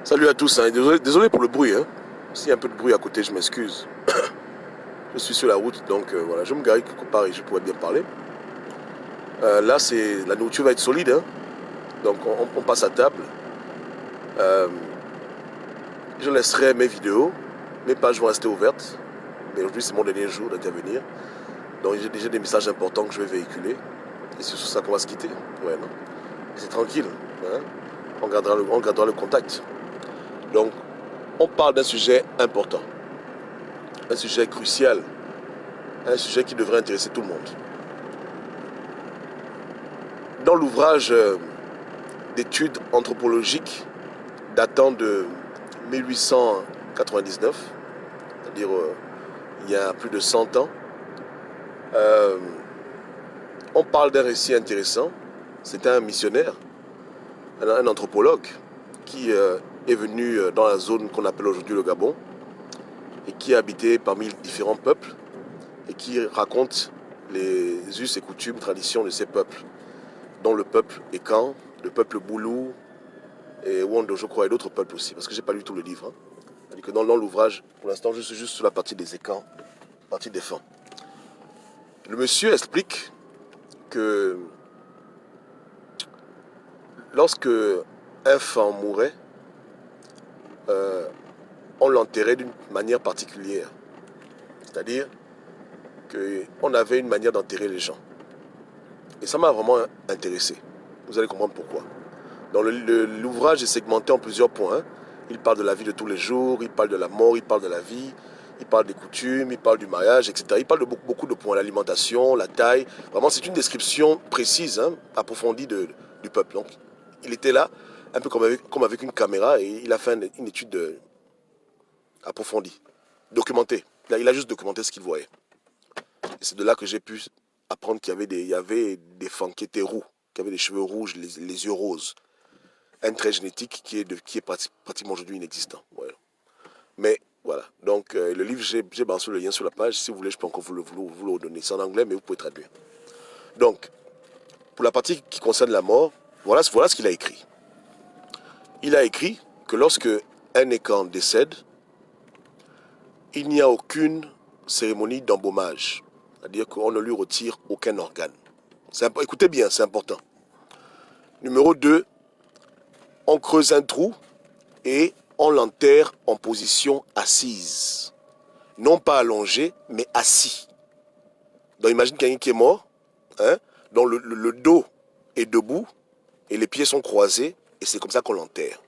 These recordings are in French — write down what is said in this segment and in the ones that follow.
Salut à tous, hein. Désolé pour le bruit. Hein. S'il y a un peu de bruit à côté, je m'excuse. Je suis sur la route, donc voilà, je me garer quelque part et je pourrais bien parler. Là, la nourriture va être solide, hein. Donc on passe à table. Euh, je laisserai mes vidéos, mes pages vont rester ouvertes. Mais aujourd'hui, c'est mon dernier jour d'intervenir. Donc j'ai déjà des messages importants que je vais véhiculer. Et c'est sur ça qu'on va se quitter. Ouais, non. C'est tranquille. Hein. On gardera le contact. Donc, on parle d'un sujet important. Un sujet crucial. Un sujet qui devrait intéresser tout le monde. Dans l'ouvrage d'études anthropologiques datant de 1899, c'est-à-dire il y a plus de 100 ans, euh, on parle d'un récit intéressant. C'était un missionnaire, un anthropologue, qui est venu dans la zone qu'on appelle aujourd'hui le Gabon et qui a habité parmi différents peuples et qui raconte les us et coutumes, traditions de ces peuples, dont le peuple Ekan, le peuple Boulou, et Wando, je crois, et d'autres peuples aussi, parce que j'ai pas lu tout le livre. Hein. C'est-à-dire que dans l'ouvrage, pour l'instant, je suis juste sur la partie des Ekans, partie des Fans. Le monsieur explique que lorsque un Fan mourait, on l'enterrait d'une manière particulière. C'est-à-dire qu'on avait une manière d'enterrer les gens. Et ça m'a vraiment intéressé. Vous allez comprendre pourquoi. Dans l'ouvrage est segmenté en plusieurs points. Hein. Il parle de la vie de tous les jours, il parle de la mort, il parle de la vie, il parle des coutumes, il parle du mariage, etc. Il parle de beaucoup de points, l'alimentation, la taille. Vraiment, c'est une description précise, hein, approfondie du peuple. Donc, il était là, un peu comme avec une caméra, et il a fait une étude approfondie, documentée. Il a juste documenté ce qu'il voyait. Et c'est de là que j'ai pu apprendre qu'il y avait des femmes qui étaient roux, qui avaient les cheveux rouges, les yeux roses. Un trait génétique qui est pratiquement aujourd'hui inexistant. Ouais. Mais voilà, donc le livre, j'ai balancé le lien sur la page. Si vous voulez, je peux encore vous le redonner. C'est en anglais, mais vous pouvez traduire. Donc, pour la partie qui concerne la mort, voilà ce qu'il a écrit. Il a écrit que lorsque un Ekan décède, il n'y a aucune cérémonie d'embaumage. C'est-à-dire qu'on ne lui retire aucun organe. Écoutez bien, c'est important. Numéro 2, on creuse un trou et on l'enterre en position assise. Non pas allongé, mais assis. Donc imagine quelqu'un qui est mort, hein, dont le dos est debout et les pieds sont croisés, et c'est comme ça qu'on l'enterre.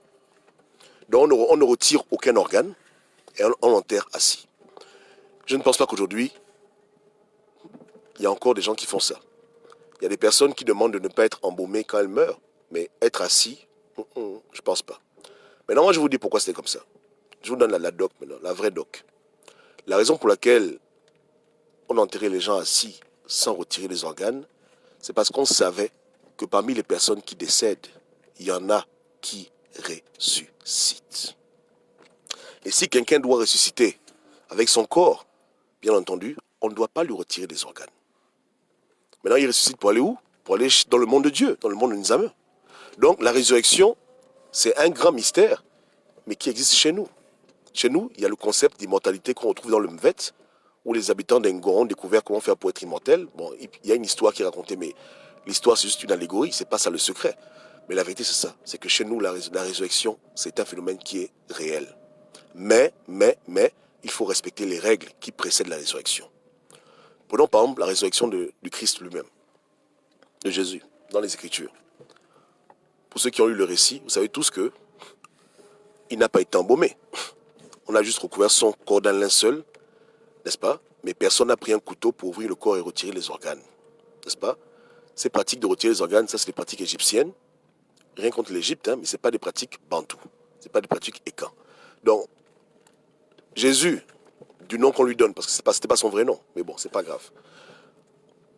Donc on ne retire aucun organe et on l'enterre assis. Je ne pense pas qu'aujourd'hui, il y a encore des gens qui font ça. Il y a des personnes qui demandent de ne pas être embaumées quand elles meurent, mais être assis, je ne pense pas. Maintenant, moi je vous dis pourquoi c'était comme ça. Je vous donne la doc maintenant, la vraie doc. La raison pour laquelle on enterrait les gens assis sans retirer les organes, c'est parce qu'on savait que parmi les personnes qui décèdent, il y en a qui ressuscitent. Et si quelqu'un doit ressusciter avec son corps, bien entendu, on ne doit pas lui retirer des organes. Maintenant, il ressuscite pour aller où? Pour aller dans le monde de Dieu, dans le monde de Nzameu. Donc, la résurrection, c'est un grand mystère, mais qui existe chez nous. Chez nous, il y a le concept d'immortalité qu'on retrouve dans le Mvet, où les habitants d'Engoron ont découvert comment faire pour être immortel. Bon, il y a une histoire qui est racontée, mais l'histoire c'est juste une allégorie, c'est pas ça le secret. Mais la vérité c'est ça, c'est que chez nous la résurrection c'est un phénomène qui est réel. Mais, il faut respecter les règles qui précèdent la résurrection. Prenons par exemple la résurrection du Christ lui-même, de Jésus, dans les Écritures. Pour ceux qui ont lu le récit, vous savez tous que il n'a pas été embaumé. On a juste recouvert son corps d'un linceul, n'est-ce pas? Mais personne n'a pris un couteau pour ouvrir le corps et retirer les organes, n'est-ce pas? Ces pratiques de retirer les organes, ça c'est des pratiques égyptiennes. Rien contre l'Égypte, hein, mais ce n'est pas des pratiques bantoues. Ce n'est pas des pratiques écan. Donc, Jésus, du nom qu'on lui donne, parce que ce n'était pas son vrai nom, mais bon, c'est pas grave.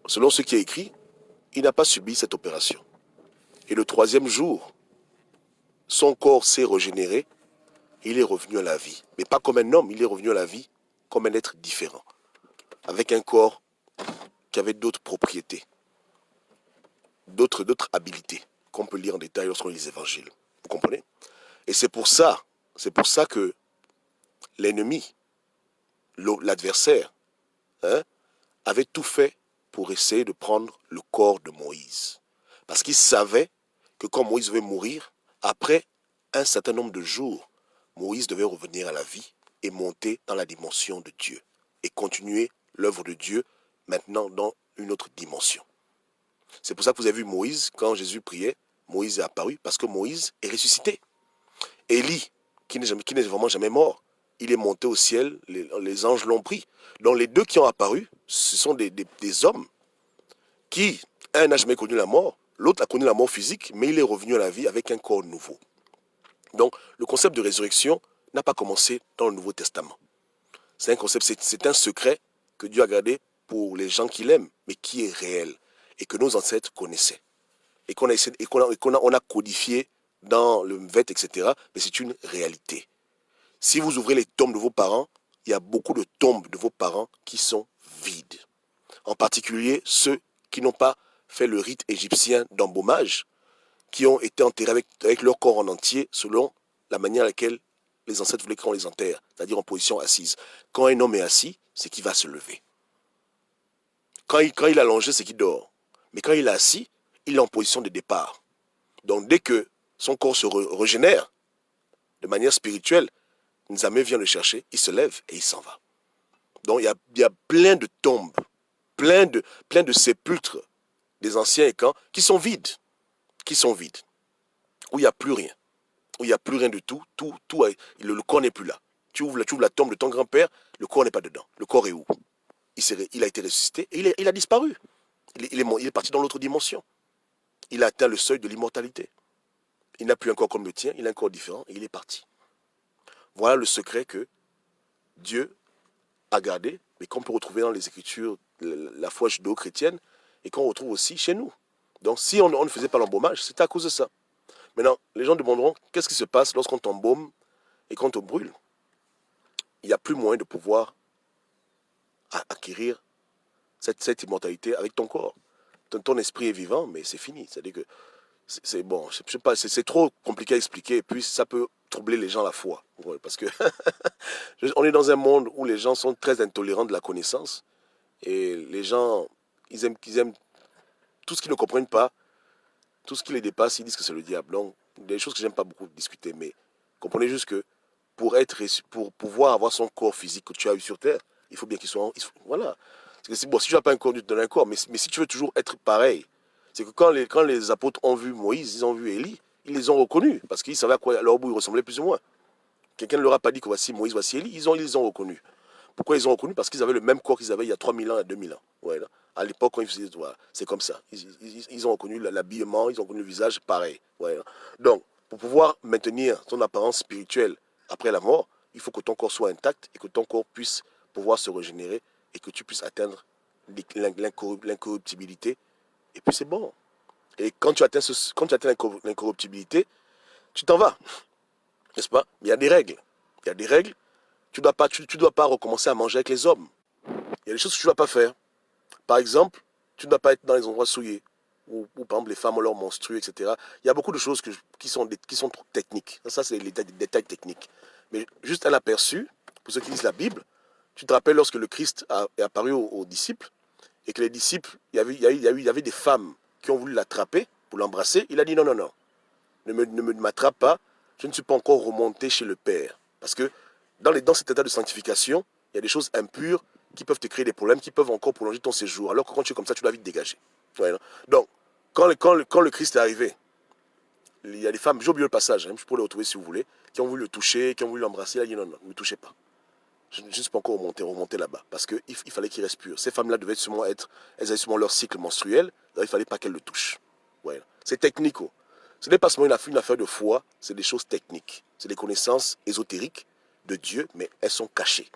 Selon ce qui est écrit, il n'a pas subi cette opération. Et le troisième jour, son corps s'est régénéré, et il est revenu à la vie. Mais pas comme un homme, il est revenu à la vie comme un être différent. Avec un corps qui avait d'autres propriétés, d'autres habilités, qu'on peut lire en détail lorsqu'on lit les évangiles. Vous comprenez? Et c'est pour ça C'est pour ça que l'ennemi, l'adversaire, hein, avait tout fait pour essayer de prendre le corps de Moïse. Parce qu'il savait que quand Moïse devait mourir, après un certain nombre de jours, Moïse devait revenir à la vie et monter dans la dimension de Dieu et continuer l'œuvre de Dieu maintenant dans une autre dimension. C'est pour ça que vous avez vu Moïse, quand Jésus priait, Moïse est apparu parce que Moïse est ressuscité. Élie, qui n'est vraiment jamais mort, il est monté au ciel, les anges l'ont pris. Donc les deux qui ont apparu, ce sont des hommes qui, un n'a jamais connu la mort, l'autre a connu la mort physique, mais il est revenu à la vie avec un corps nouveau. Donc le concept de résurrection n'a pas commencé dans le Nouveau Testament. C'est un concept, c'est un secret que Dieu a gardé pour les gens qu'il aime, mais qui est réel et que nos ancêtres connaissaient. Et qu'on a codifié dans le VET, etc. Mais c'est une réalité. Si vous ouvrez les tombes de vos parents, il y a beaucoup de tombes de vos parents qui sont vides. En particulier ceux qui n'ont pas fait le rite égyptien d'embaumage, qui ont été enterrés avec leur corps en entier selon la manière à laquelle les ancêtres voulaient qu'on les enterre, c'est-à-dire en position assise. Quand un homme est assis, c'est qu'il va se lever. Quand il est allongé, c'est qu'il dort. Mais quand il est assis, il est en position de départ. Donc dès que son corps se régénère de manière spirituelle, Nzamé vient le chercher, il se lève et il s'en va. Donc il y a plein de tombes, plein de sépulcres des anciens Écans qui sont vides, où il n'y a plus rien, où il n'y a plus rien du tout, le corps n'est plus là. Tu ouvres la tombe de ton grand-père, le corps n'est pas dedans. Le corps est où? Il a été ressuscité et il a disparu. Il est parti dans l'autre dimension. Il a atteint le seuil de l'immortalité. Il n'a plus un corps comme le tien, il a un corps différent et il est parti. Voilà le secret que Dieu a gardé, mais qu'on peut retrouver dans les Écritures, la foi judéo-chrétienne, et qu'on retrouve aussi chez nous. Donc si on ne faisait pas l'embaumage, c'était à cause de ça. Maintenant, les gens demanderont, qu'est-ce qui se passe lorsqu'on t'embaume et qu'on te brûle? Il n'y a plus moyen de pouvoir acquérir cette immortalité avec ton corps. Ton esprit est vivant, mais c'est fini. C'est-à-dire que c'est bon, je sais pas, c'est trop compliqué à expliquer, et puis ça peut troubler les gens la foi. Ouais, parce que on est dans un monde où les gens sont très intolérants de la connaissance, et les gens, ils aiment tout ce qu'ils ne comprennent pas, tout ce qui les dépasse, ils disent que c'est le diable. Donc, des choses que j'aime pas beaucoup discuter, mais comprenez juste que pour pouvoir avoir son corps physique que tu as eu sur Terre, il faut bien qu'il soit... Voilà. Parce que bon, si tu n'as pas un corps, tu te donnes un corps, mais si tu veux toujours être pareil, c'est que quand les apôtres ont vu Moïse, ils ont vu Élie, ils les ont reconnus, parce qu'ils savaient à quoi leur bout ils ressemblaient plus ou moins. Quelqu'un ne leur a pas dit que voici Moïse, voici Élie, ils les ont reconnus. Pourquoi ils ont reconnus? Parce qu'ils avaient le même corps qu'ils avaient il y a 3000 ans, et 2000 ans. Ouais, à l'époque, quand ils faisaient, voilà, c'est comme ça. Ils ont reconnu l'habillement, ils ont reconnu le visage pareil. Ouais. Donc, pour pouvoir maintenir son apparence spirituelle après la mort, il faut que ton corps soit intact et que ton corps puisse pouvoir se régénérer et que tu puisses atteindre l'incorruptibilité. Et puis c'est bon. Et quand tu atteins l'incorruptibilité, tu t'en vas. N'est-ce pas? Mais il y a des règles. Il y a des règles. Tu ne dois pas recommencer à manger avec les hommes. Il y a des choses que tu ne dois pas faire. Par exemple, tu ne dois pas être dans les endroits souillés, où par exemple les femmes ont leur menstrues, etc. Il y a beaucoup de choses qui sont trop techniques. Ça c'est des détails techniques. Mais juste un aperçu, pour ceux qui lisent la Bible, tu te rappelles lorsque le Christ est apparu aux disciples, et que les disciples, il y avait des femmes qui ont voulu l'attraper pour l'embrasser. Il a dit non, non, non, ne m'attrape pas, je ne suis pas encore remonté chez le Père. Parce que dans cet état de sanctification, il y a des choses impures qui peuvent te créer des problèmes, qui peuvent encore prolonger ton séjour. Alors que quand tu es comme ça, tu dois vite dégager. Ouais, donc, quand le Christ est arrivé, il y a des femmes, j'ai oublié le passage, je pourrais le retrouver si vous voulez, qui ont voulu le toucher, qui ont voulu l'embrasser. Il a dit non, non, ne me touchez pas. Je ne suis pas encore remonté là-bas. Parce qu'il fallait qu'il reste pur. Ces femmes-là elles avaient sûrement leur cycle menstruel, donc il ne fallait pas qu'elles le touchent. Ouais. C'est technique. Ce n'est pas seulement une affaire de foi, c'est des choses techniques. C'est des connaissances ésotériques de Dieu, mais elles sont cachées.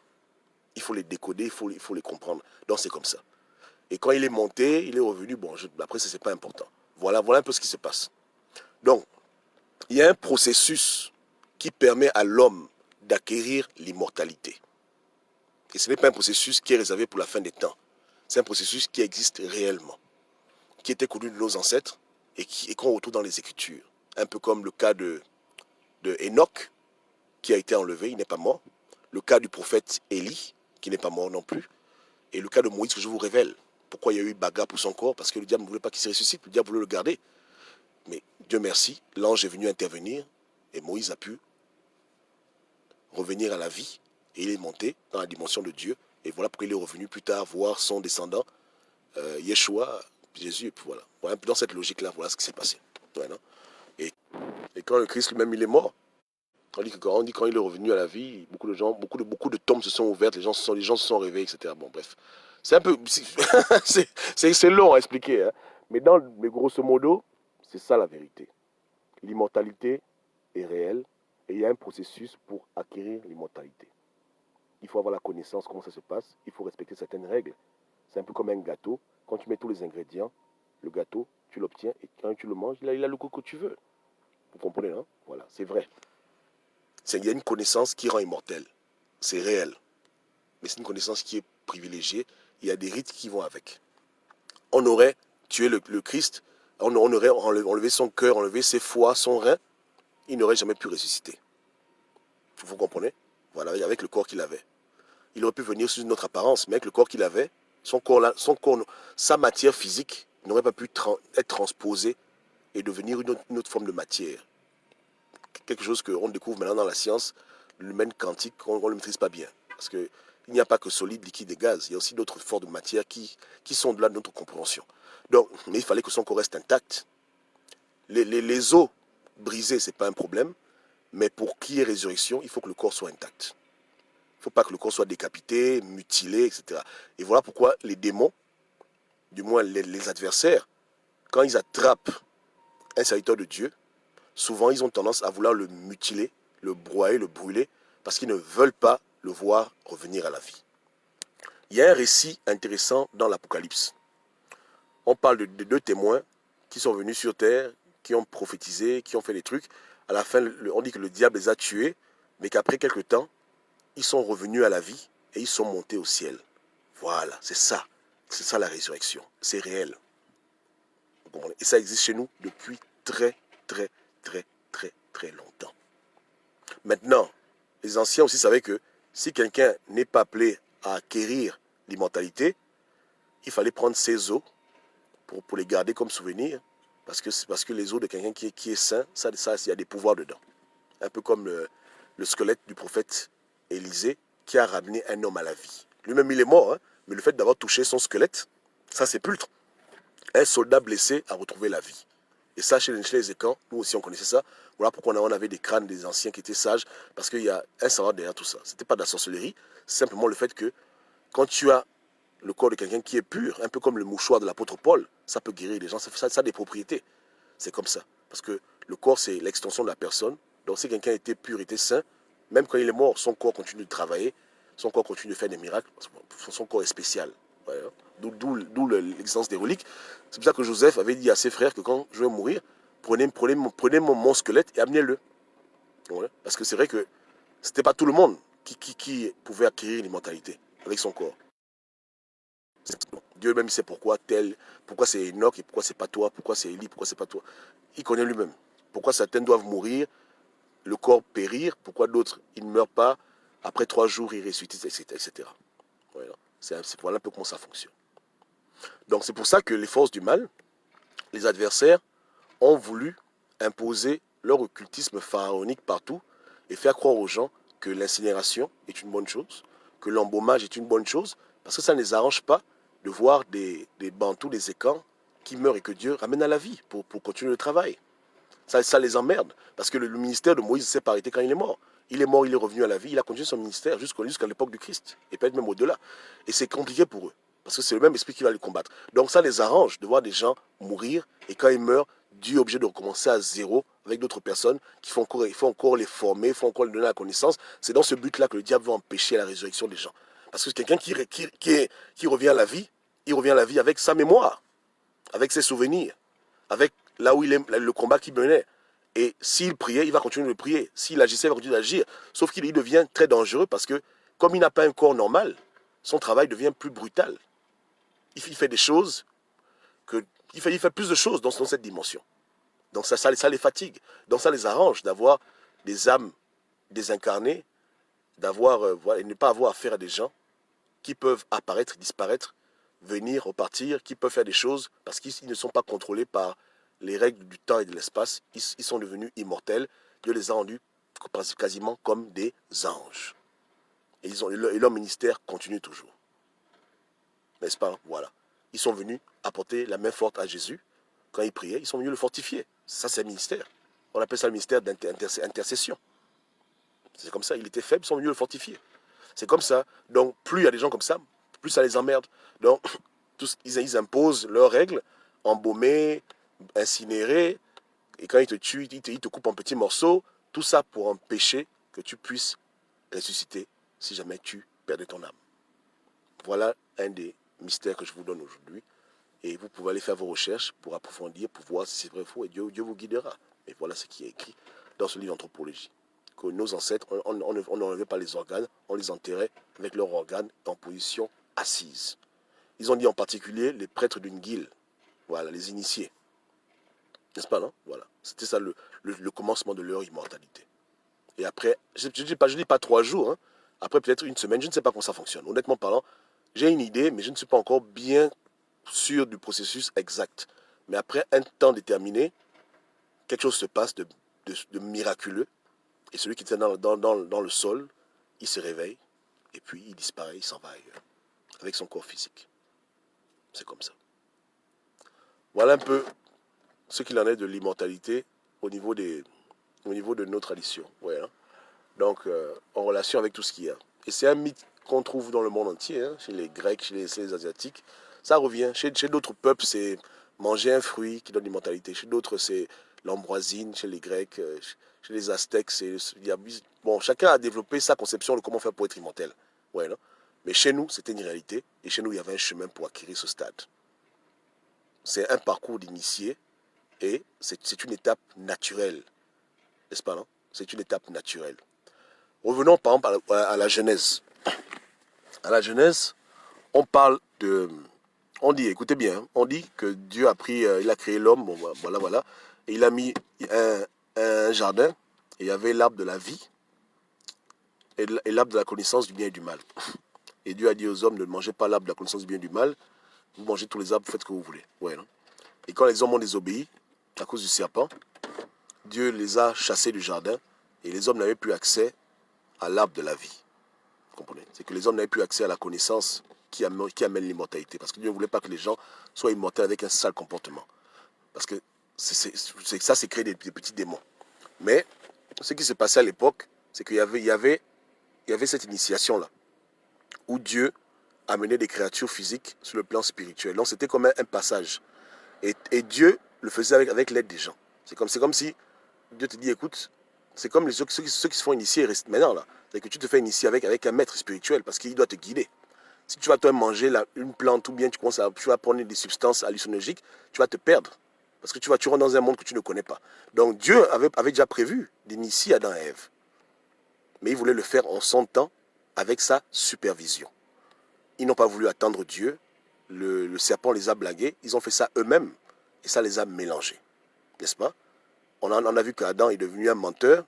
Il faut les décoder, il faut les comprendre. Donc c'est comme ça. Et quand il est monté, il est revenu, bon, après ça c'est pas important. Voilà un peu ce qui se passe. Donc, il y a un processus qui permet à l'homme d'acquérir l'immortalité. Et ce n'est pas un processus qui est réservé pour la fin des temps. C'est un processus qui existe réellement, qui était connu de nos ancêtres et qu'on retrouve dans les Écritures. Un peu comme le cas de Enoch, qui a été enlevé, il n'est pas mort. Le cas du prophète Élie, qui n'est pas mort non plus. Et le cas de Moïse que je vous révèle. Pourquoi il y a eu bagarre pour son corps? Parce que le diable ne voulait pas qu'il se ressuscite, le diable voulait le garder. Mais Dieu merci, l'ange est venu intervenir et Moïse a pu revenir à la vie. Et il est monté dans la dimension de Dieu. Et voilà pourquoi il est revenu plus tard voir son descendant, Yeshua, Jésus. Et puis voilà. Voilà, un peu dans cette logique-là, voilà ce qui s'est passé. Ouais, non? Et quand le Christ lui-même il est mort, on dit quand il est revenu à la vie, beaucoup de tombes se sont ouvertes, les gens se sont réveillés, etc. Bon, bref. C'est un peu. C'est long à expliquer. Hein. Mais grosso modo, c'est ça la vérité. L'immortalité est réelle et il y a un processus pour acquérir l'immortalité. Il faut avoir la connaissance, comment ça se passe, il faut respecter certaines règles. C'est un peu comme un gâteau. Quand tu mets tous les ingrédients, le gâteau, tu l'obtiens et quand tu le manges, il a le goût que tu veux. Vous comprenez, hein? Voilà, c'est vrai. Il y a une connaissance qui rend immortel. C'est réel. Mais c'est une connaissance qui est privilégiée. Il y a des rites qui vont avec. On aurait tué le Christ, on aurait enlevé son cœur, enlevé ses foies, son rein, il n'aurait jamais pu ressusciter. Vous comprenez? Voilà, avec le corps qu'il avait. Il aurait pu venir sous une autre apparence, mais avec le corps qu'il avait, sa matière physique n'aurait pas pu être transposée et devenir une autre forme de matière. Quelque chose qu'on découvre maintenant dans la science, l'humain quantique, on ne le maîtrise pas bien. Parce qu'il n'y a pas que solide, liquide et gaz. Il y a aussi d'autres formes de matière qui sont au-delà de notre compréhension. Donc, mais il fallait que son corps reste intact. Les os brisés, ce n'est pas un problème. Mais pour qu'il y ait résurrection, il faut que le corps soit intact. Il ne faut pas que le corps soit décapité, mutilé, etc. Et voilà pourquoi les démons, du moins les adversaires, quand ils attrapent un serviteur de Dieu, souvent ils ont tendance à vouloir le mutiler, le broyer, le brûler, parce qu'ils ne veulent pas le voir revenir à la vie. Il y a un récit intéressant dans l'Apocalypse. On parle de deux témoins qui sont venus sur terre, qui ont prophétisé, qui ont fait des trucs. À la fin, on dit que le diable les a tués, mais qu'après quelques temps, ils sont revenus à la vie et ils sont montés au ciel. Voilà, c'est ça. C'est ça la résurrection. C'est réel. Et ça existe chez nous depuis très, très, très, très, très longtemps. Maintenant, les anciens aussi savaient que si quelqu'un n'est pas appelé à acquérir l'immortalité, il fallait prendre ses os pour les garder comme souvenir, parce que les os de quelqu'un qui est saint, ça, il y a des pouvoirs dedans. Un peu comme le squelette du prophète Élisée qui a ramené un homme à la vie. Lui-même, il est mort, hein, mais le fait d'avoir touché son squelette, ça sépultre. Un soldat blessé a retrouvé la vie. Et ça, chez les Écans, nous aussi on connaissait ça. Voilà pourquoi on avait des crânes des anciens qui étaient sages, parce qu'il y a un savoir derrière tout ça. Ce n'était pas de la sorcellerie, c'est simplement le fait que quand tu as le corps de quelqu'un qui est pur, un peu comme le mouchoir de l'apôtre Paul, ça peut guérir les gens, ça a des propriétés. C'est comme ça. Parce que le corps, c'est l'extension de la personne. Donc si quelqu'un était pur, était saint, même quand il est mort, son corps continue de travailler, son corps continue de faire des miracles, son corps est spécial. Ouais, hein. D'où l'existence des reliques. C'est pour ça que Joseph avait dit à ses frères que quand je vais mourir, prenez mon squelette et amenez-le. Ouais. Parce que c'est vrai que ce n'était pas tout le monde qui pouvait acquérir l'immortalité avec son corps. Dieu même sait pourquoi c'est Enoch et pourquoi c'est pas toi, pourquoi c'est Élie, pourquoi c'est pas toi. Il connaît lui-même. Pourquoi certains doivent mourir, le corps périr, pourquoi d'autres ils ne meurent pas, après 3 jours ils ressuscitent, etc. Voilà. Voilà un peu comment ça fonctionne. Donc c'est pour ça que les forces du mal, les adversaires, ont voulu imposer leur occultisme pharaonique partout et faire croire aux gens que l'incinération est une bonne chose, que l'embaumage est une bonne chose, parce que ça ne les arrange pas de voir des bantous, des écans qui meurent et que Dieu ramène à la vie pour continuer le travail. Ça les emmerde, parce que le ministère de Moïse s'est arrêté quand il est mort. Il est mort, il est revenu à la vie, il a continué son ministère jusqu'à l'époque du Christ, et peut-être même au-delà. Et c'est compliqué pour eux, parce que c'est le même esprit qui va les combattre. Donc ça les arrange de voir des gens mourir, et quand ils meurent, Dieu est obligé de recommencer à zéro avec d'autres personnes il faut encore les former, il faut encore leur donner la connaissance. C'est dans ce but-là que le diable veut empêcher la résurrection des gens. Parce que quelqu'un qui revient à la vie, il revient à la vie avec sa mémoire, avec ses souvenirs, avec là où il est, le combat qu'il menait. Et s'il priait, il va continuer de prier. S'il agissait, il va continuer d'agir. Sauf qu'il devient très dangereux parce que, comme il n'a pas un corps normal, son travail devient plus brutal. Il fait des choses, il fait plus de choses dans cette dimension. Donc ça les fatigue. Donc ça les arrange d'avoir des âmes désincarner, d'avoir, voilà, et ne pas avoir affaire à des gens qui peuvent apparaître, disparaître, venir, repartir, qui peuvent faire des choses parce qu'ils ne sont pas contrôlés par les règles du temps et de l'espace. Ils sont devenus immortels. Dieu les a rendus quasiment comme des anges. Et leur ministère continue toujours. N'est-ce pas? Voilà. Ils sont venus apporter la main forte à Jésus. Quand il priait, ils sont venus le fortifier. Ça, c'est un ministère. On appelle ça le ministère d'intercession. C'est comme ça. Il était faible, ils sont venus le fortifier. C'est comme ça. Donc, plus il y a des gens comme ça, plus ça les emmerde. Donc, ils imposent leurs règles, embaumer, incinérer. Et quand ils te tuent, ils te coupent en petits morceaux. Tout ça pour empêcher que tu puisses ressusciter si jamais tu perdais ton âme. Voilà un des mystères que je vous donne aujourd'hui. Et vous pouvez aller faire vos recherches pour approfondir, pour voir si c'est vrai ou faux. Et Dieu vous guidera. Et voilà ce qui est écrit dans ce livre d'anthropologie. Que nos ancêtres, on n'enlevait pas les organes, on les enterrait avec leurs organes en position assise. Ils ont dit en particulier les prêtres d'une guilde. Voilà, les initiés. N'est-ce pas, non? Voilà. C'était ça le commencement de leur immortalité. Et après, je ne dis pas 3 jours, hein. Après peut-être une semaine, je ne sais pas comment ça fonctionne. Honnêtement parlant, j'ai une idée, mais je ne suis pas encore bien sûr du processus exact. Mais après un temps déterminé, quelque chose se passe de miraculeux. Et celui qui était dans le sol, il se réveille, et puis il disparaît, il s'en va ailleurs, avec son corps physique. C'est comme ça. Voilà un peu ce qu'il en est de l'immortalité au niveau de nos traditions. Ouais, hein. Donc, en relation avec tout ce qu'il y a. Et c'est un mythe qu'on trouve dans le monde entier, hein, chez les Grecs, chez les Asiatiques. Ça revient. Chez d'autres peuples, c'est manger un fruit qui donne l'immortalité. Chez d'autres, c'est l'ambroisine, chez les Grecs, chez les Aztèques. Bon, chacun a développé sa conception de comment faire pour être immortel. Ouais, non? Mais chez nous, c'était une réalité. Et chez nous, il y avait un chemin pour acquérir ce stade. C'est un parcours d'initié. Et c'est une étape naturelle. N'est-ce pas, non? C'est une étape naturelle. Revenons par exemple à la Genèse. À la Genèse, on parle de... On dit, écoutez bien, on dit que Dieu a pris, il a créé l'homme, bon, voilà, et il a mis un jardin, et il y avait l'arbre de la vie, et l'arbre de la connaissance du bien et du mal. Et Dieu a dit aux hommes, ne mangez pas l'arbre de la connaissance du bien et du mal, vous mangez tous les arbres, vous faites ce que vous voulez. Ouais, non? Et quand les hommes ont désobéi, à cause du serpent, Dieu les a chassés du jardin, et les hommes n'avaient plus accès à l'arbre de la vie. Vous comprenez? C'est que les hommes n'avaient plus accès à la connaissance qui amène l'immortalité. Parce que Dieu ne voulait pas que les gens soient immortels avec un sale comportement. Parce que ça, c'est créer des petits démons. Mais ce qui s'est passé à l'époque, c'est qu'il y avait cette initiation-là, où Dieu amenait des créatures physiques sur le plan spirituel. Donc c'était comme un passage. Et Dieu le faisait avec l'aide des gens. C'est comme si Dieu te dit, écoute, c'est comme ceux qui se font initier maintenant là. C'est que tu te fais initier avec un maître spirituel parce qu'il doit te guider. Si tu vas toi manger une plante ou bien tu vas prendre des substances hallucinogènes, tu vas te perdre. Parce que tu rentres dans un monde que tu ne connais pas. Donc Dieu avait déjà prévu d'initier Adam et Ève. Mais il voulait le faire en son temps avec sa supervision. Ils n'ont pas voulu attendre Dieu. Le serpent les a blagués. Ils ont fait ça eux-mêmes. Et ça les a mélangés. N'est-ce pas? On a vu qu'Adam est devenu un menteur.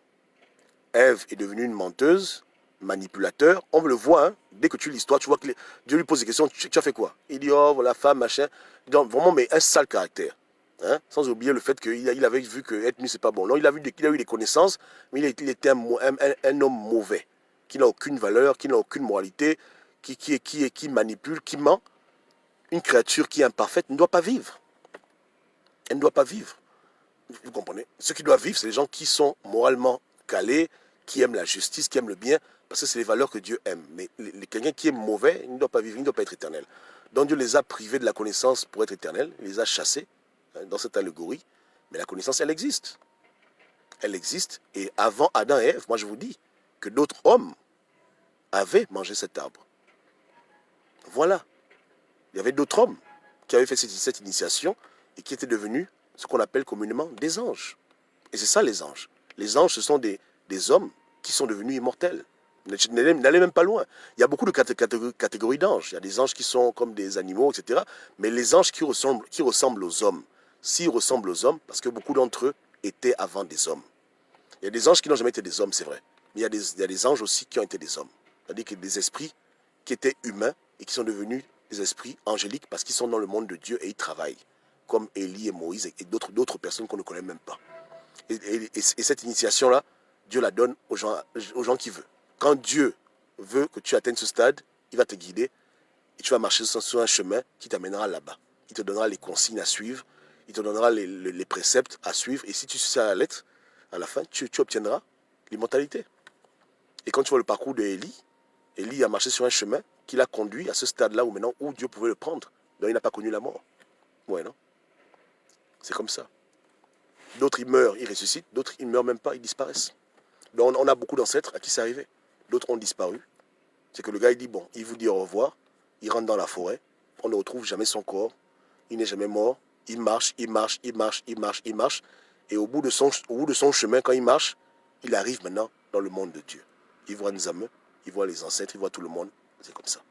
Ève est devenue une menteuse, manipulateur. On le voit, hein, dès que tu lis l'histoire, tu vois que Dieu lui pose des questions. Tu as fait quoi? Il dit, oh, voilà, femme, machin. Donc, vraiment, mais un sale caractère. Hein, sans oublier le fait qu'il avait vu que être nu, c'est pas bon. Non, il a eu des connaissances, mais il était un homme mauvais, qui n'a aucune valeur, qui n'a aucune moralité, qui manipule, qui ment. Une créature qui est imparfaite ne doit pas vivre. Elle ne doit pas vivre. Vous comprenez? Ceux qui doivent vivre, c'est les gens qui sont moralement calés, qui aiment la justice, qui aiment le bien, parce que c'est les valeurs que Dieu aime. Mais quelqu'un qui est mauvais, il ne doit pas vivre, il ne doit pas être éternel. Donc Dieu les a privés de la connaissance pour être éternel, il les a chassés, hein, dans cette allégorie. Mais la connaissance, elle existe. Elle existe. Et avant Adam et Ève, moi je vous dis que d'autres hommes avaient mangé cet arbre. Voilà. Il y avait d'autres hommes qui avaient fait cette initiation et qui étaient devenus ce qu'on appelle communément des anges. Et c'est ça les anges. Les anges, ce sont des hommes qui sont devenus immortels. N'allez même pas loin. Il y a beaucoup de catégories d'anges. Il y a des anges qui sont comme des animaux, etc. Mais les anges qui ressemblent aux hommes, s'ils ressemblent aux hommes, parce que beaucoup d'entre eux étaient avant des hommes. Il y a des anges qui n'ont jamais été des hommes, c'est vrai. Mais il y a des anges aussi qui ont été des hommes. C'est-à-dire que des esprits qui étaient humains et qui sont devenus des esprits angéliques parce qu'ils sont dans le monde de Dieu et ils travaillent. Comme Élie et Moïse et d'autres personnes qu'on ne connaît même pas. Et cette initiation-là, Dieu la donne aux gens qui veulent. Quand Dieu veut que tu atteignes ce stade, il va te guider et tu vas marcher sur un chemin qui t'amènera là-bas. Il te donnera les consignes à suivre, il te donnera les préceptes à suivre et si tu suis ça à la lettre, à la fin, tu obtiendras l'immortalité. Et quand tu vois le parcours de Élie a marché sur un chemin qui l'a conduit à ce stade-là où Dieu pouvait le prendre. Donc il n'a pas connu la mort. Ouais, non? C'est comme ça. D'autres, ils meurent, ils ressuscitent. D'autres, ils ne meurent même pas, ils disparaissent. Donc on a beaucoup d'ancêtres à qui c'est arrivé. D'autres ont disparu. C'est que le gars, il dit, bon, il vous dit au revoir. Il rentre dans la forêt. On ne retrouve jamais son corps. Il n'est jamais mort. Il marche. Et au bout de son chemin, quand il marche, il arrive maintenant dans le monde de Dieu. Il voit Nzameu, il voit les ancêtres, il voit tout le monde. C'est comme ça.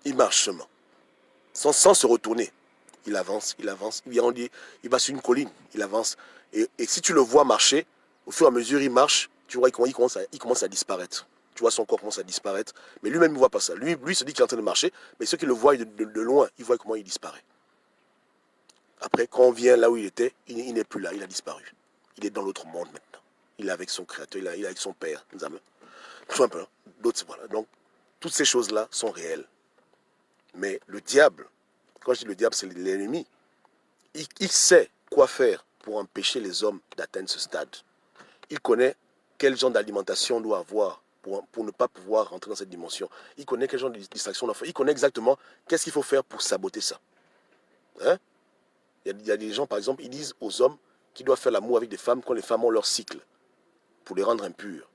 Il marche seulement. Sans se retourner. Il avance. Il va sur une colline, il avance. Et si tu le vois marcher, au fur et à mesure il marche, tu vois, il commence à disparaître. Tu vois, son corps commence à disparaître. Mais lui-même, il ne voit pas ça. Lui se dit qu'il est en train de marcher, mais ceux qui le voient de loin, ils voient comment il disparaît. Après, quand on vient là où il était, il n'est plus là, il a disparu. Il est dans l'autre monde maintenant. Il est avec son créateur, il est avec son père. Tout un peu. D'autres, voilà. Donc, toutes ces choses-là sont réelles. Mais le diable, quand je dis le diable, c'est l'ennemi. Il sait quoi faire pour empêcher les hommes d'atteindre ce stade. Il connaît quel genre d'alimentation on doit avoir pour ne pas pouvoir rentrer dans cette dimension. Il connaît quel genre de distraction on doit faire. Il connaît exactement qu'est-ce qu'il faut faire pour saboter ça. Hein? Il y a des gens, par exemple, ils disent aux hommes qu'ils doivent faire l'amour avec des femmes quand les femmes ont leur cycle, pour les rendre impures.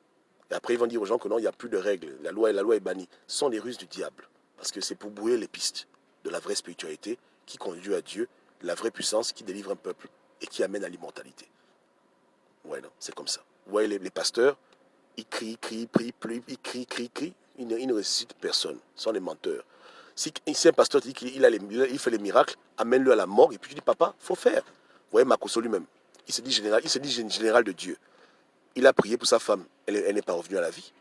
Et après, ils vont dire aux gens que non, il n'y a plus de règles. La loi est bannie. Ce sont les ruses du diable. Parce que c'est pour brouiller les pistes de la vraie spiritualité qui conduit à Dieu, la vraie puissance qui délivre un peuple et qui amène à l'immortalité. Ouais, non, c'est comme ça. Vous voyez, les pasteurs, ils crient, ils ne ressuscitent personne. Ce sont des menteurs. Si un pasteur dit qu'il fait les miracles, amène-le à la mort et puis tu dis, papa, il faut faire. Vous voyez, Makosso lui-même, il se dit général de Dieu. Il a prié pour sa femme, elle n'est pas revenue à la vie.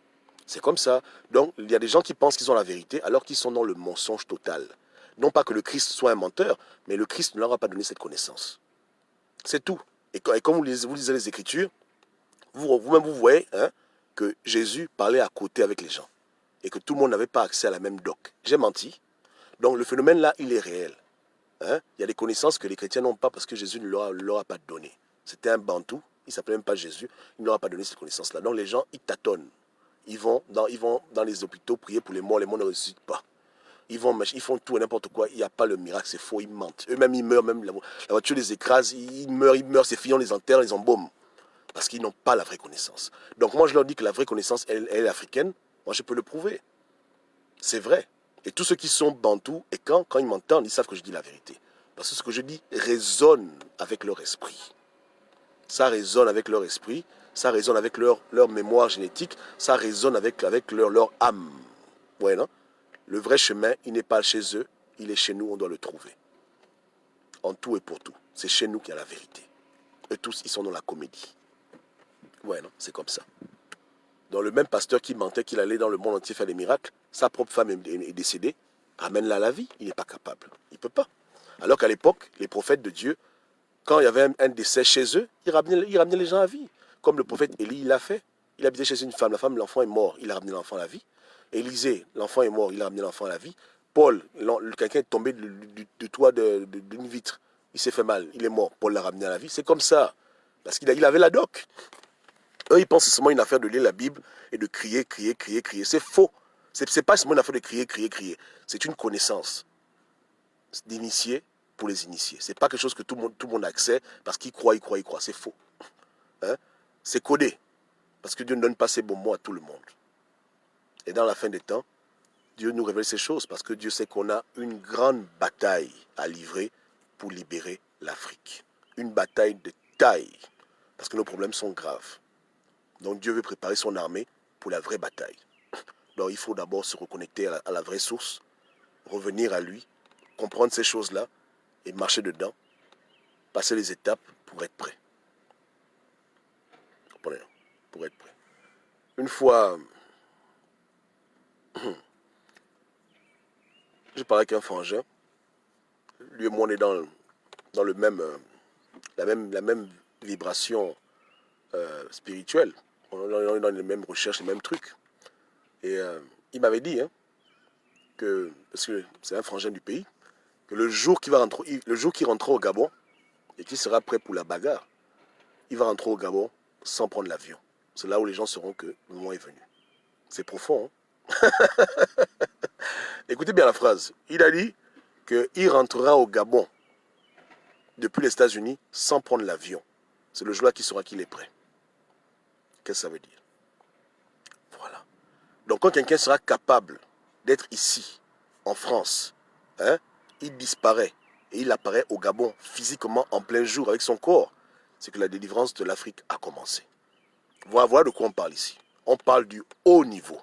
C'est comme ça. Donc, il y a des gens qui pensent qu'ils ont la vérité alors qu'ils sont dans le mensonge total. Non pas que le Christ soit un menteur, mais le Christ ne leur a pas donné cette connaissance. C'est tout. Et quand vous lisez les Écritures, vous-même vous voyez que Jésus parlait à côté avec les gens et que tout le monde n'avait pas accès à la même doc. J'ai menti. Donc le phénomène là, il est réel. Il y a des connaissances que les chrétiens n'ont pas parce que Jésus ne leur a pas donné. C'était un bantou, il ne s'appelait même pas Jésus, il ne leur a pas donné cette connaissance-là. Donc les gens, ils tâtonnent. Ils vont dans les hôpitaux prier pour les morts ne ressuscitent pas. Ils font tout et n'importe quoi, il n'y a pas le miracle, c'est faux, ils mentent. Eux-mêmes, ils meurent, même la voiture les écrase, ils meurent, ces filles, on les enterre, les embaume. Parce qu'ils n'ont pas la vraie connaissance. Donc moi, je leur dis que la vraie connaissance, elle est africaine. Moi, je peux le prouver. C'est vrai. Et tous ceux qui sont bantous, et quand ils m'entendent, ils savent que je dis la vérité. Parce que ce que je dis résonne avec leur esprit. Ça résonne avec leur esprit, ça résonne avec leur mémoire génétique, ça résonne avec leur âme. Ouais, non? Le vrai chemin, il n'est pas chez eux, il est chez nous, on doit le trouver. En tout et pour tout. C'est chez nous qu'il y a la vérité. Eux tous, ils sont dans la comédie. Ouais, non? C'est comme ça. Dans le même pasteur qui mentait qu'il allait dans le monde entier faire des miracles, sa propre femme est décédée, ramène-la à la vie, il n'est pas capable. Il ne peut pas. Alors qu'à l'époque, les prophètes de Dieu, quand il y avait un décès chez eux, ils ramenaient les gens à vie. Comme le prophète Élie, il l'a fait. Il habitait chez une femme, l'enfant est mort, il a ramené l'enfant à la vie. Élisée, l'enfant est mort, il a ramené l'enfant à la vie. Paul, quelqu'un est tombé du toit d'une vitre, il s'est fait mal, il est mort, Paul l'a ramené à la vie. C'est comme ça, parce qu'il avait la doc. Eux, ils pensent que c'est seulement une affaire de lire la Bible et de crier. C'est faux. C'est pas seulement une affaire de crier. C'est une connaissance d'initiés pour les initiés. C'est pas quelque chose que tout le monde a accès parce qu'il croit. C'est faux. C'est codé. Parce que Dieu ne donne pas ses bons mots à tout le monde. Et dans la fin des temps, Dieu nous révèle ces choses parce que Dieu sait qu'on a une grande bataille à livrer pour libérer l'Afrique. Une bataille de taille. Parce que nos problèmes sont graves. Donc Dieu veut préparer son armée pour la vraie bataille. Donc il faut d'abord se reconnecter à la vraie source, revenir à lui, comprendre ces choses-là et marcher dedans, passer les étapes pour être prêt. Comprenez? pour être prêt. Une fois, je parlais avec un frangin. Lui et moi, on est dans le même, la même vibration spirituelle. On est dans les mêmes recherches, les mêmes trucs. Et il m'avait dit, hein, parce que c'est un frangin du pays, que le jour qu'il rentrera au Gabon et qu'il sera prêt pour la bagarre, il va rentrer au Gabon sans prendre l'avion. C'est là où les gens sauront que le moment est venu. C'est profond. Hein. Écoutez bien la phrase. Il a dit qu'il rentrera au Gabon depuis les États-Unis sans prendre l'avion. C'est le jour-là qu'il saura qu'il est prêt. Qu'est-ce que ça veut dire? Voilà. Donc quand quelqu'un sera capable d'être ici, en France, hein, il disparaît et il apparaît au Gabon physiquement en plein jour avec son corps, c'est que la délivrance de l'Afrique a commencé. Voilà de quoi on parle ici. On parle du haut niveau.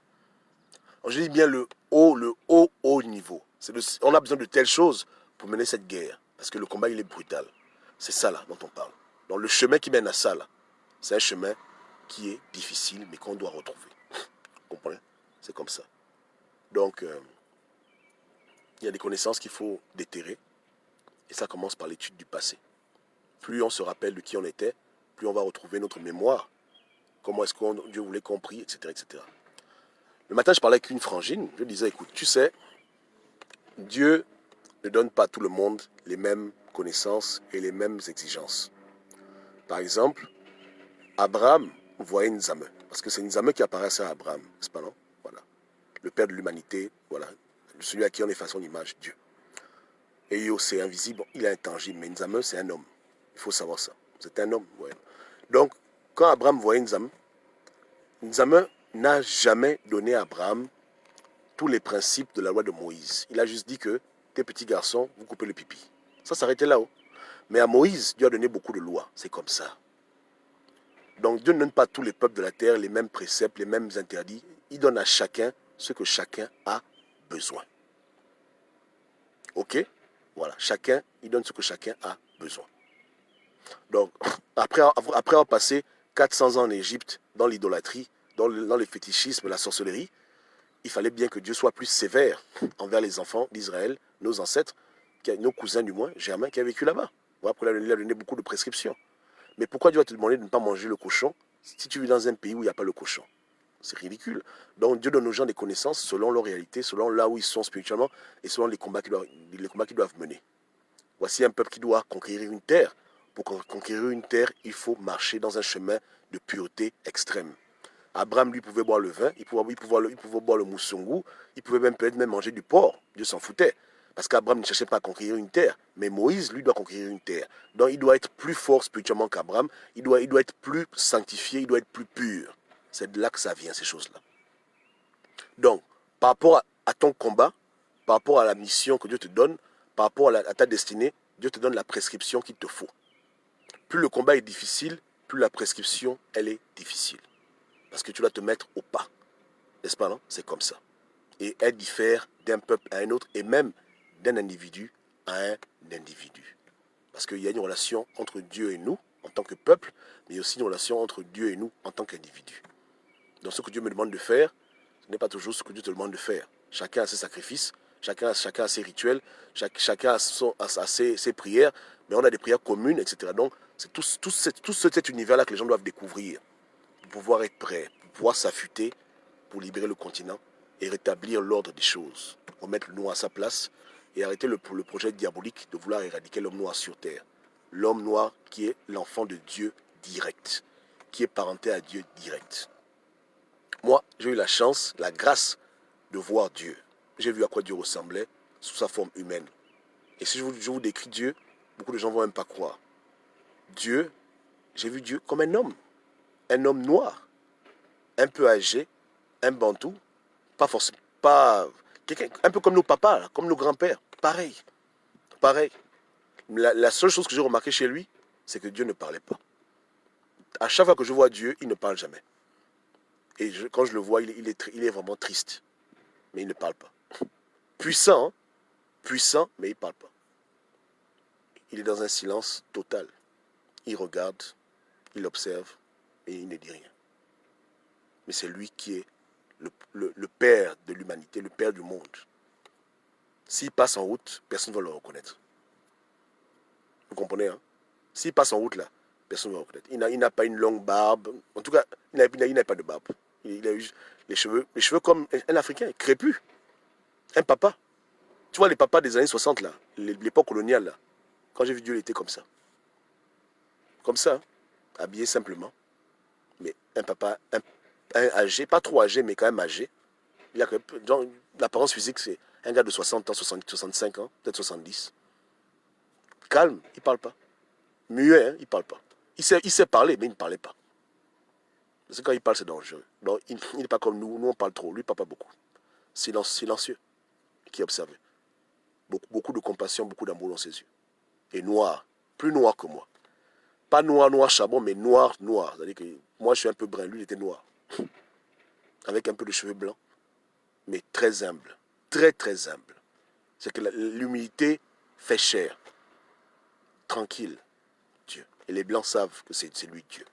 Je dis bien le haut niveau. On a besoin de telles choses pour mener cette guerre. Parce que le combat, il est brutal. C'est ça là dont on parle. Donc le chemin qui mène à ça là, c'est un chemin qui est difficile mais qu'on doit retrouver. Vous comprenez? C'est comme ça. Donc, il y a des connaissances qu'il faut déterrer. Et ça commence par l'étude du passé. Plus on se rappelle de qui on était, plus on va retrouver notre mémoire. Comment est-ce que Dieu voulait qu'on prie, etc., etc. Le matin, je parlais avec une frangine. Je disais, écoute, tu sais, Dieu ne donne pas à tout le monde les mêmes connaissances et les mêmes exigences. Par exemple, Abraham voyait Nzameu. Parce que c'est Nzameu qui apparaissait à Abraham, n'est-ce pas, non? Voilà. Le père de l'humanité, voilà. Celui à qui on est fait son image, Dieu. Et Yo, c'est invisible, il est intangible. Mais Nzameu, c'est un homme. Il faut savoir ça. C'est un homme, ouais. Donc, quand Abraham voyait Nzameu, Nzameu n'a jamais donné à Abraham tous les principes de la loi de Moïse. Il a juste dit que tes petits garçons, vous coupez le pipi. Ça s'arrêtait là-haut. Mais à Moïse, Dieu a donné beaucoup de lois. C'est comme ça. Donc Dieu ne donne pas à tous les peuples de la terre les mêmes préceptes, les mêmes interdits. Il donne à chacun ce que chacun a besoin. Ok? Voilà. Chacun, il donne ce que chacun a besoin. Donc, après avoir passé 400 ans en Égypte, dans l'idolâtrie, dans le fétichisme, la sorcellerie, il fallait bien que Dieu soit plus sévère envers les enfants d'Israël, nos ancêtres, nos cousins du moins, germains, qui ont vécu là-bas. Voilà pourquoi il a donné beaucoup de prescriptions. Mais pourquoi Dieu va te demander de ne pas manger le cochon si tu vis dans un pays où il n'y a pas le cochon? C'est ridicule. Donc Dieu donne aux gens des connaissances selon leur réalité, selon là où ils sont spirituellement et selon les combats qu'ils doivent mener. Voici un peuple qui doit conquérir une terre. Pour conquérir une terre, il faut marcher dans un chemin de pureté extrême. Abraham, lui, pouvait boire le vin, il pouvait boire le moussungu, il pouvait même peut-être même manger du porc. Dieu s'en foutait. Parce qu'Abraham ne cherchait pas à conquérir une terre. Mais Moïse, lui, doit conquérir une terre. Donc il doit être plus fort spirituellement qu'Abraham. Il doit être plus sanctifié, il doit être plus pur. C'est de là que ça vient, ces choses-là. Donc, par rapport à ton combat, par rapport à la mission que Dieu te donne, par rapport à ta destinée, Dieu te donne la prescription qu'il te faut. Plus le combat est difficile, plus la prescription, elle est difficile. Parce que tu dois te mettre au pas. N'est-ce pas, non? C'est comme ça. Et elle diffère d'un peuple à un autre, et même d'un individu à un individu. Parce qu'il y a une relation entre Dieu et nous, en tant que peuple, mais aussi une relation entre Dieu et nous, en tant qu'individu. Donc ce que Dieu me demande de faire, ce n'est pas toujours ce que Dieu te demande de faire. Chacun a ses sacrifices, chacun a ses rituels, chacun a ses prières, mais on a des prières communes, etc. Donc c'est tout cet univers-là que les gens doivent découvrir, pour pouvoir être prêts, pour pouvoir s'affûter, pour libérer le continent et rétablir l'ordre des choses, remettre le noir à sa place et arrêter le projet diabolique de vouloir éradiquer l'homme noir sur terre. L'homme noir qui est l'enfant de Dieu direct, qui est parenté à Dieu direct. Moi, j'ai eu la chance, la grâce de voir Dieu. J'ai vu à quoi Dieu ressemblait sous sa forme humaine. Et si je vous décris Dieu, beaucoup de gens ne vont même pas croire. Dieu, j'ai vu Dieu comme un homme noir, un peu âgé, un bantou, pas forcément, pas quelqu'un, un peu comme nos papas, comme nos grands-pères, pareil. La seule chose que j'ai remarqué chez lui, c'est que Dieu ne parlait pas. À chaque fois que je vois Dieu, il ne parle jamais. Et quand je le vois, il est vraiment triste. Mais il ne parle pas. Puissant, hein? Puissant, mais il ne parle pas. Il est dans un silence total. Il regarde, il observe, et il ne dit rien. mais c'est lui qui est le père de l'humanité, le père du monde. S'il passe en route, personne ne va le reconnaître. Vous comprenez, hein? S'il passe en route là, personne ne va le reconnaître. Il n'a pas une longue barbe. En tout cas, il n'a pas de barbe. Il a eu les cheveux comme un Africain, crépus. Un papa. Tu vois les papas des années 60 là, l'époque coloniale là. Quand j'ai vu Dieu, il était comme ça. Comme ça, hein, habillé simplement. Mais un papa, un âgé, pas trop âgé, mais quand même âgé. Il a l'apparence physique, c'est un gars de 60 ans, 65 ans, peut-être 70. Calme, il ne parle pas. Muet, hein, il ne parle pas. Il sait parler, mais il ne parlait pas. Parce que quand il parle, c'est dangereux. Donc, il n'est pas comme nous. Nous, on parle trop. Lui, il ne parle pas beaucoup. Silencieux, qui observe. Beaucoup de compassion, beaucoup d'amour dans ses yeux. Et noir. Plus noir que moi. Pas noir charbon, mais noir. C'est-à-dire que moi, je suis un peu brun. Lui, il était noir. Avec un peu de cheveux blancs. Mais très humble. Très, très humble. C'est que l'humilité fait cher. Tranquille, Dieu. Et les blancs savent que c'est lui, Dieu.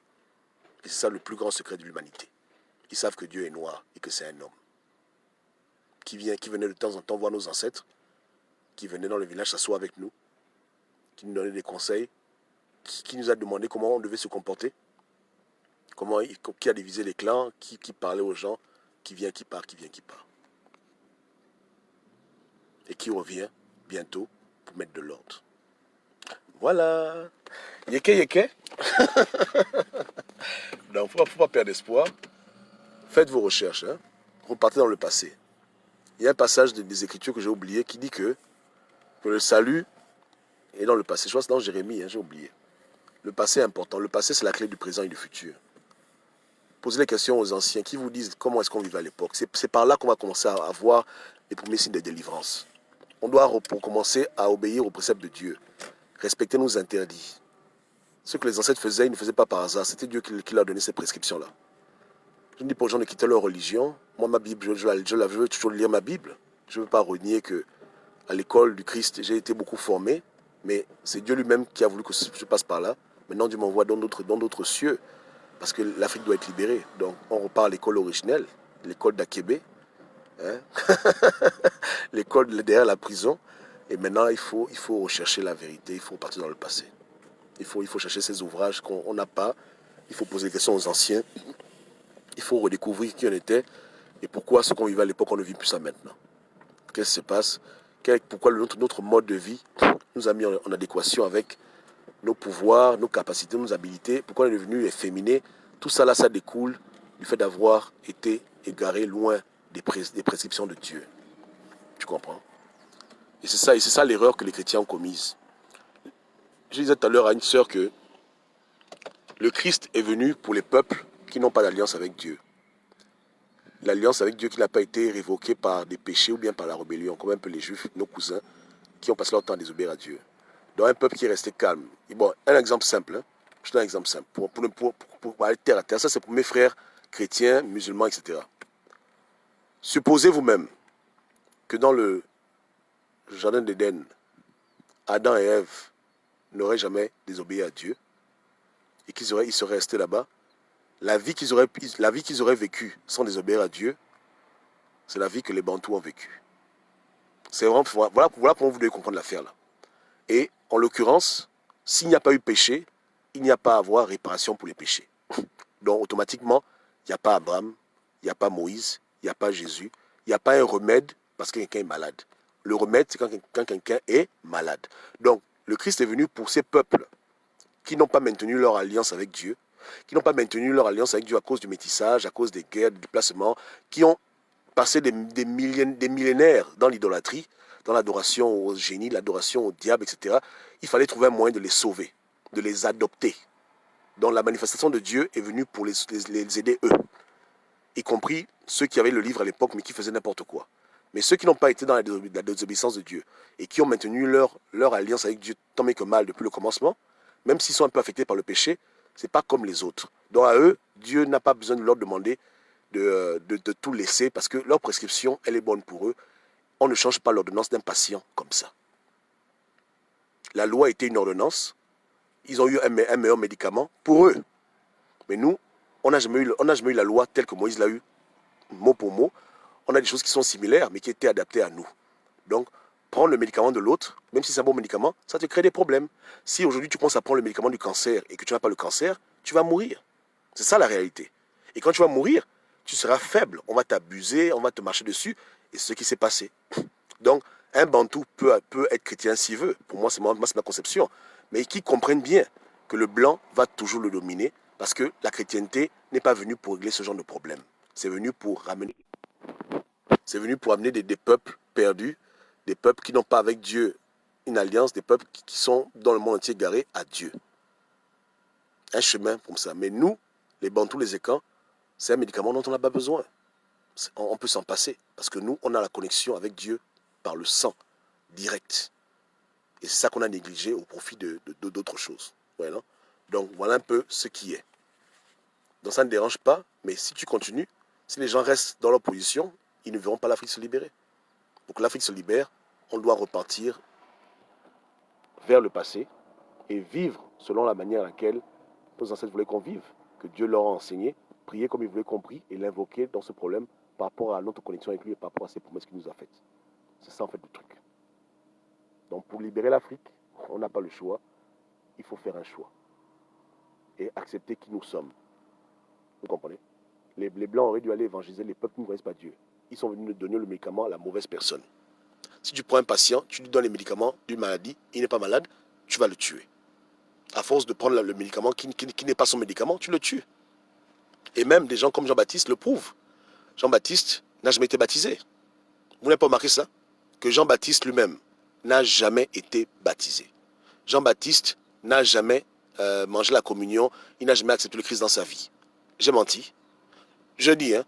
Et c'est ça le plus grand secret de l'humanité. Ils savent que Dieu est noir et que c'est un homme. Qui venait de temps en temps voir nos ancêtres, qui venait dans le village s'asseoir avec nous, qui nous donnait des conseils, qui nous a demandé comment on devait se comporter, qui a divisé les clans, qui parlait aux gens, qui vient, qui part, qui vient, qui part. Et qui revient bientôt pour mettre de l'ordre. Voilà. Yeke. Donc, il ne faut pas perdre espoir. Faites vos recherches. Hein. Repartez dans le passé. Il y a un passage des Écritures que j'ai oublié qui dit que le salut est dans le passé. Je crois que c'est dans Jérémie, hein, j'ai oublié. Le passé est important. Le passé, c'est la clé du présent et du futur. Posez les questions aux anciens qui vous disent comment est-ce qu'on vivait à l'époque. C'est par là qu'on va commencer à voir les premiers signes de délivrance. On doit commencer à obéir aux préceptes de Dieu. Respecter nos interdits. Ce que les ancêtres faisaient, ils ne faisaient pas par hasard. C'était Dieu qui leur donnait ces prescriptions-là. Je dis pour les gens de quitter leur religion. Moi, ma Bible, je veux toujours lire ma Bible. Je ne veux pas renier que à l'école du Christ, j'ai été beaucoup formé. Mais c'est Dieu lui-même qui a voulu que je passe par là. Maintenant, Dieu m'envoie dans d'autres cieux. Parce que l'Afrique doit être libérée. Donc, on repart à l'école originelle, l'école d'Akébé. Hein? L'école derrière la prison. Et maintenant, il faut rechercher la vérité. Il faut partir dans le passé. Il faut chercher ces ouvrages qu'on n'a pas. Il faut poser des questions aux anciens. Il faut redécouvrir qui on était et pourquoi ce qu'on vivait à l'époque, on ne vit plus ça maintenant. Qu'est-ce qui se passe? Pourquoi notre mode de vie nous a mis en adéquation avec nos pouvoirs, nos capacités, nos habilités? Pourquoi on est devenu efféminé? Tout ça là, ça découle du fait d'avoir été égaré loin des prescriptions de Dieu. Tu comprends? Et c'est ça l'erreur que les chrétiens ont commise. Je disais tout à l'heure à une sœur que le Christ est venu pour les peuples qui n'ont pas d'alliance avec Dieu. L'alliance avec Dieu qui n'a pas été révoquée par des péchés ou bien par la rébellion, comme un peu les Juifs, nos cousins, qui ont passé leur temps à désobéir à Dieu. Donc un peuple qui est resté calme. Et bon, un exemple simple, hein. Je donne un exemple simple, pour aller terre à terre. Ça, c'est pour mes frères chrétiens, musulmans, etc. Supposez vous-même que dans le jardin d'Éden, Adam et Ève n'auraient jamais désobéi à Dieu et qu'ils seraient restés là-bas. La vie qu'ils auraient vécue sans désobéir à Dieu, c'est la vie que les Bantous ont vécue. C'est vraiment, voilà comment vous devez comprendre l'affaire là. Et en l'occurrence, s'il n'y a pas eu péché, il n'y a pas à avoir réparation pour les péchés. Donc automatiquement, il n'y a pas Abraham, il n'y a pas Moïse, il n'y a pas Jésus, il n'y a pas un remède parce que quelqu'un est malade. Le remède, c'est quand quelqu'un est malade. Donc le Christ est venu pour ces peuples qui n'ont pas maintenu leur alliance avec Dieu, qui n'ont pas maintenu leur alliance avec Dieu à cause du métissage, à cause des guerres, des déplacements, qui ont passé des millénaires dans l'idolâtrie, dans l'adoration au génie, l'adoration au diable, etc. Il fallait trouver un moyen de les sauver, de les adopter. Donc la manifestation de Dieu est venue pour les aider eux, y compris ceux qui avaient le livre à l'époque mais qui faisaient n'importe quoi. Mais ceux qui n'ont pas été dans la désobéissance de Dieu et qui ont maintenu leur alliance avec Dieu tant bien que mal depuis le commencement, même s'ils sont un peu affectés par le péché, ce n'est pas comme les autres. Donc à eux, Dieu n'a pas besoin de leur demander de tout laisser parce que leur prescription, elle est bonne pour eux. On ne change pas l'ordonnance d'un patient comme ça. La loi était une ordonnance. Ils ont eu un meilleur médicament pour eux. Mais nous, on n'a jamais eu la loi telle que Moïse l'a eu, mot pour mot. On a des choses qui sont similaires, mais qui étaient adaptées à nous. Donc, prendre le médicament de l'autre, même si c'est un bon médicament, ça te crée des problèmes. Si aujourd'hui tu commences à prendre le médicament du cancer et que tu n'as pas le cancer, tu vas mourir. C'est ça la réalité. Et quand tu vas mourir, tu seras faible. On va t'abuser, on va te marcher dessus. Et c'est ce qui s'est passé. Donc, un bantou peut être chrétien s'il veut. Pour moi, c'est ma conception. Mais qui comprennent bien que le blanc va toujours le dominer parce que la chrétienté n'est pas venue pour régler ce genre de problème. C'est venu pour ramener. C'est venu pour amener des peuples perdus, des peuples qui n'ont pas avec Dieu une alliance, des peuples qui sont dans le monde entier garés à Dieu. Un chemin comme ça. Mais nous, les bantous, les écans, c'est un médicament dont on n'a pas besoin. On peut s'en passer. Parce que nous, on a la connexion avec Dieu par le sang, direct. Et c'est ça qu'on a négligé au profit d'autres choses. Ouais, non? Donc voilà un peu ce qui est. Donc ça ne dérange pas, mais si tu continues, si les gens restent dans leur position, ils ne verront pas l'Afrique se libérer. Pour que l'Afrique se libère, on doit repartir vers le passé et vivre selon la manière à laquelle nos ancêtres voulaient qu'on vive, que Dieu leur a enseigné, prier comme ils voulaient qu'on prie et l'invoquer dans ce problème par rapport à notre connexion avec lui et par rapport à ses promesses qu'il nous a faites. C'est ça en fait le truc. Donc pour libérer l'Afrique, on n'a pas le choix, il faut faire un choix et accepter qui nous sommes. Vous comprenez? Les Blancs auraient dû aller évangéliser les peuples qui ne connaissent pas Dieu. Ils sont venus donner le médicament à la mauvaise personne. Si tu prends un patient, tu lui donnes les médicaments d'une maladie, il n'est pas malade, tu vas le tuer. À force de prendre le médicament qui n'est pas son médicament, tu le tues. Et même des gens comme Jean-Baptiste le prouvent. Jean-Baptiste n'a jamais été baptisé. Vous n'avez pas remarqué ça? Que Jean-Baptiste lui-même n'a jamais été baptisé. Jean-Baptiste n'a jamais mangé la communion, il n'a jamais accepté le Christ dans sa vie. J'ai menti. Je dis, hein,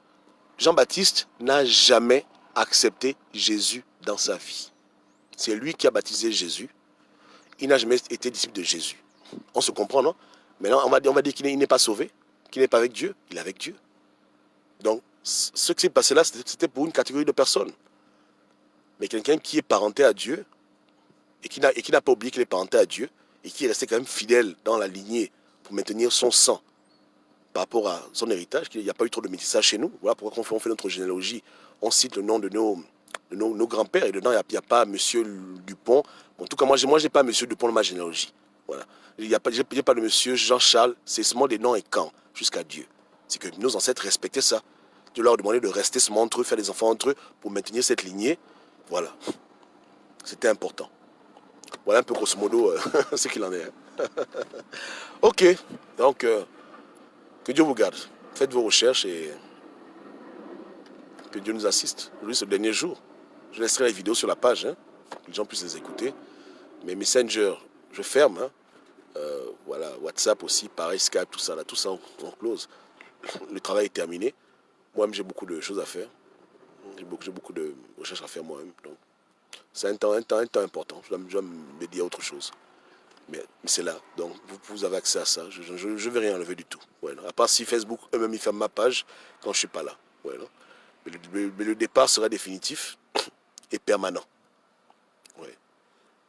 Jean-Baptiste n'a jamais accepté Jésus dans sa vie. C'est lui qui a baptisé Jésus. Il n'a jamais été disciple de Jésus. On se comprend, non? Maintenant, on va dire qu'il n'est pas sauvé, qu'il n'est pas avec Dieu. Il est avec Dieu. Donc, ce qui s'est passé là, c'était pour une catégorie de personnes. Mais quelqu'un qui est parenté à Dieu, et qui n'a pas oublié qu'il est parenté à Dieu, et qui est resté quand même fidèle dans la lignée pour maintenir son sang par rapport à son héritage, qu'il n'y a pas eu trop de métissage chez nous. Voilà pourquoi quand on fait notre généalogie, on cite le nom de nos grands-pères, et dedans, il n'y a pas Monsieur Dupont. En tout cas, moi, je n'ai pas Monsieur Dupont dans ma généalogie. Voilà. Il n'y a pas de Monsieur Jean-Charles, c'est seulement des noms et camps, jusqu'à Dieu. C'est que nos ancêtres respectaient ça. Dieu leur demandait de rester seulement entre eux, faire des enfants entre eux, pour maintenir cette lignée. Voilà. C'était important. Voilà un peu grosso modo ce qu'il en est. Hein. Ok. Donc, que Dieu vous garde. Faites vos recherches et que Dieu nous assiste. Aujourd'hui, c'est le dernier jour. Je laisserai les vidéos sur la page, hein, pour que les gens puissent les écouter. Mais Messenger, je ferme. Hein. Voilà, WhatsApp aussi, pareil, Skype, tout ça, là, tout ça, on close. Le travail est terminé. Moi-même, j'ai beaucoup de choses à faire. J'ai beaucoup de recherches à faire moi-même. Donc, c'est un temps important. Je dois me dédier à autre chose. Mais c'est là. Donc, vous avez accès à ça. Je ne vais rien enlever du tout. Ouais, à part si Facebook eux-mêmes ils ferment ma page quand je ne suis pas là. Ouais, mais le départ sera définitif et permanent. Ouais.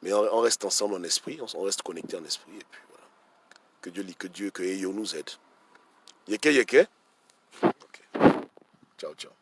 Mais on reste ensemble en esprit. On reste connecté en esprit. Et puis voilà. Que Eyo nous aide. Yeke, yeke. Ok. Ciao, ciao.